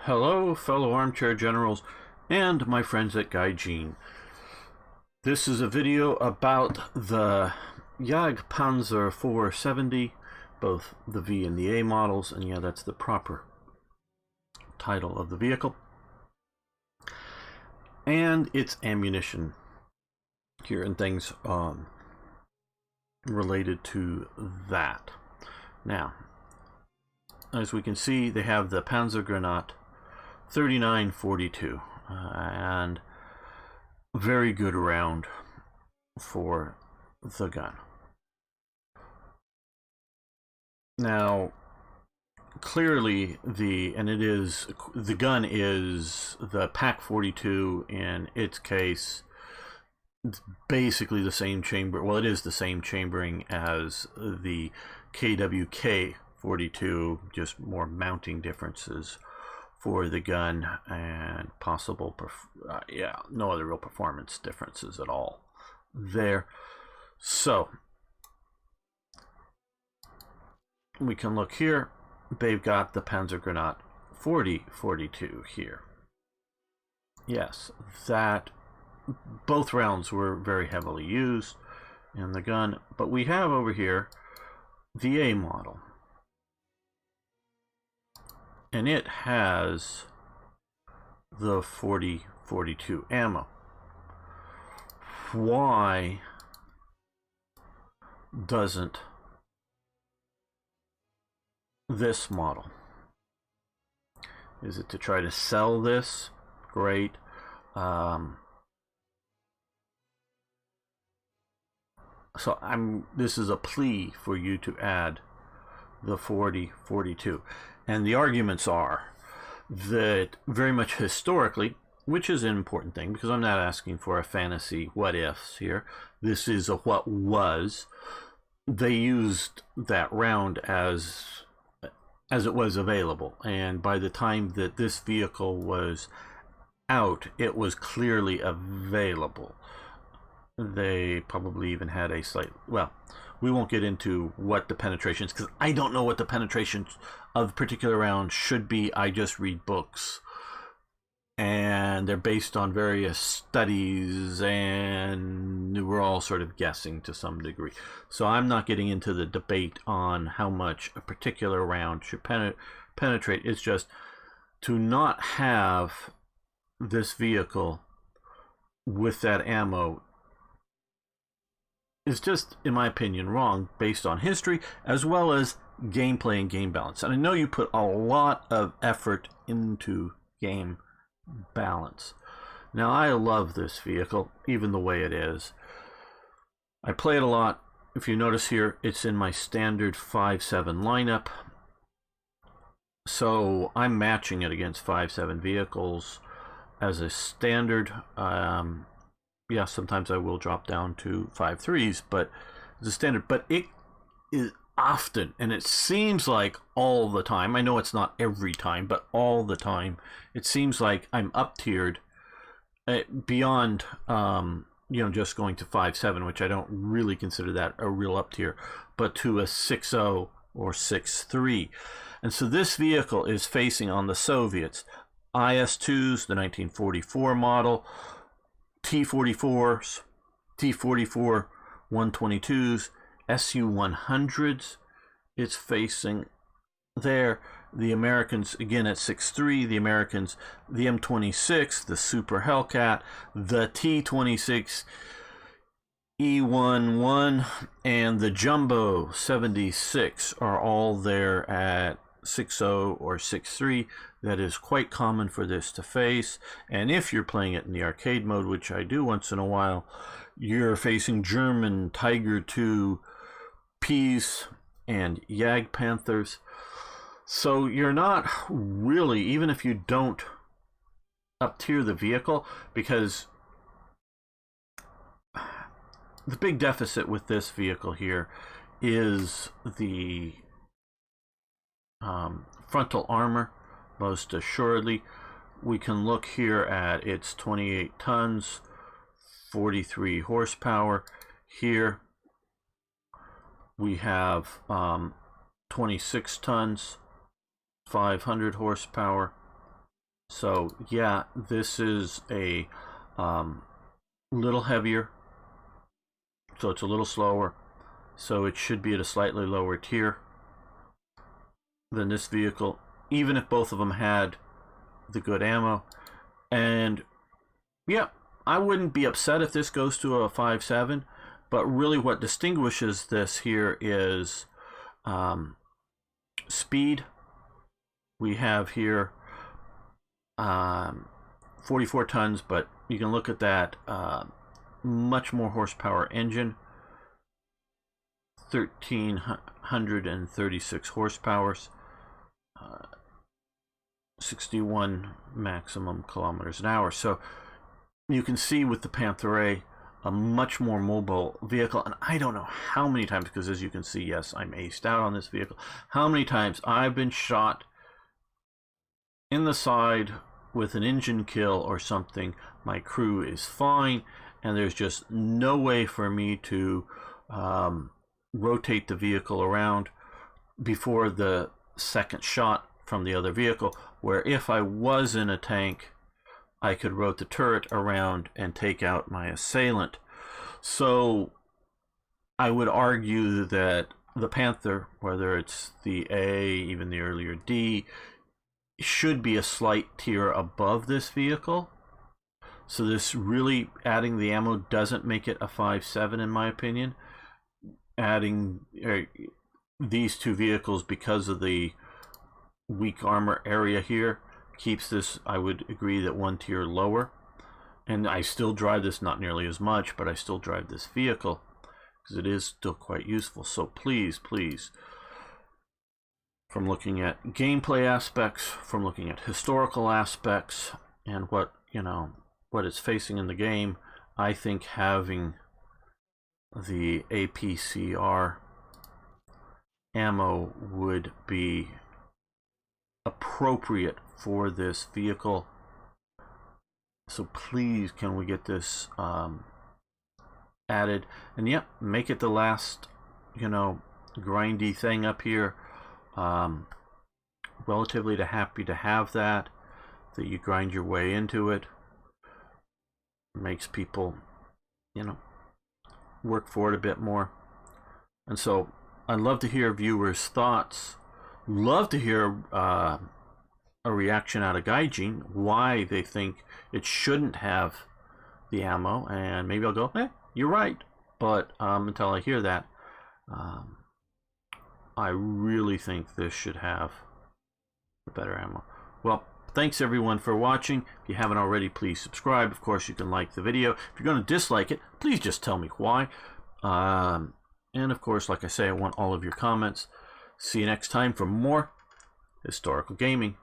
Hello, fellow armchair generals and my friends at Gaijin. This is a video about the Jag Panzer IV 70, both the V and the A models, and yeah, that's the proper title of the vehicle, and its ammunition here and things related to that. Now, as we can see, they have the PzGr 3942, and very good round for the gun. Now, clearly the gun is the Pak 42 in its case. It's basically the same chamber. Well, it is the same chambering as the KWK 42, just more mounting differences for the gun and possible no other real performance differences at all there. So we can look here. They've got the PzGr 4042 here. Yes, that both rounds were very heavily used in the gun, but we have over here the A model, and it has the 4042 ammo. Why doesn't this model? Is it to try to sell this? Great. So this is a plea for you to add the 4042. And the arguments are that very much historically, which is an important thing because I'm not asking for a fantasy what ifs here. This is a what was. They used that round as it was available, and by the time that this vehicle was out, it was clearly available. They probably even had a slight, well, we won't get into what the penetrations, because I don't know what the penetrations of particular rounds should be. I just read books, and they're based on various studies, and we're all sort of guessing to some degree. So I'm not getting into the debate on how much a particular round should penetrate. It's just to not have this vehicle with that ammo is just, in my opinion, wrong based on history as well as gameplay and game balance. And I know you put a lot of effort into game balance. Now, I love this vehicle, even the way it is. I play it a lot. If you notice here, it's in my standard 5.7 lineup. So I'm matching it against 5.7 vehicles as a standard. Yeah, sometimes I will drop down to 5.3s, but it's a standard. But it is often, and it seems like all the time, I know it's not every time, but all the time, it seems like I'm up-tiered beyond, just going to 5.7, which I don't really consider that a real up-tier, but to a 6.0 or 6.3. And so this vehicle is facing on the Soviets, IS-2s, the 1944 model, T-44s, T-44 122s, Su-100s. It's facing there. The Americans, again at 6.3, the Americans, the M26, the Super Hellcat, the T-26 E11, and the Jumbo 76 are all there at 6.0 or 6.3. That is quite common for this to face. And if you're playing it in the arcade mode, which I do once in a while, you're facing German Tiger II Ps and Jag Panthers. So you're not really, even if you don't up tier the vehicle, because the big deficit with this vehicle here is the frontal armor. Most assuredly, we can look here at its 28 tons, 43 horsepower. Here we have 26 tons, 500 horsepower. So yeah, this is a little heavier, so it's a little slower, so it should be at a slightly lower tier than this vehicle, even if both of them had the good ammo. And yeah, I wouldn't be upset if this goes to a 5.7, but really what distinguishes this here is speed. We have here 44 tons, but you can look at that much more horsepower engine, 1,336 horsepower, 61 maximum kilometers an hour. So you can see with the Panther A, a much more mobile vehicle. And I don't know how many times, because as you can see, yes, I'm aced out on this vehicle, how many times I've been shot in the side with an engine kill or something. My crew is fine, and there's just no way for me to rotate the vehicle around before the second shot from the other vehicle, where if I was in a tank, I could rotate the turret around and take out my assailant. So I would argue that the Panther, whether it's the A, even the earlier D, should be a slight tier above this vehicle. So this really, adding the ammo doesn't make it a 5.7 in my opinion. Adding these two vehicles, because of the weak armor area here, keeps this, I would agree, that one tier lower. And I still drive this, not nearly as much, but I still drive this vehicle because it is still quite useful. So please, please, from looking at gameplay aspects, from looking at historical aspects, and what it's facing in the game, I think having the PzGr ammo would be appropriate for this vehicle. So please, can we get this added? And yep, make it the last, grindy thing up here. Relatively happy to have that you grind your way into it. Makes people, work for it a bit more. And so I'd love to hear viewers' thoughts. Love to hear a reaction out of Gaijin, why they think it shouldn't have the ammo, and maybe I'll go, you're right. But until I hear that, I really think this should have the better ammo. Well, thanks everyone for watching. If you haven't already, please subscribe. Of course, you can like the video. If you're going to dislike it, please just tell me why. And of course, like I say, I want all of your comments. See you next time for more historical gaming.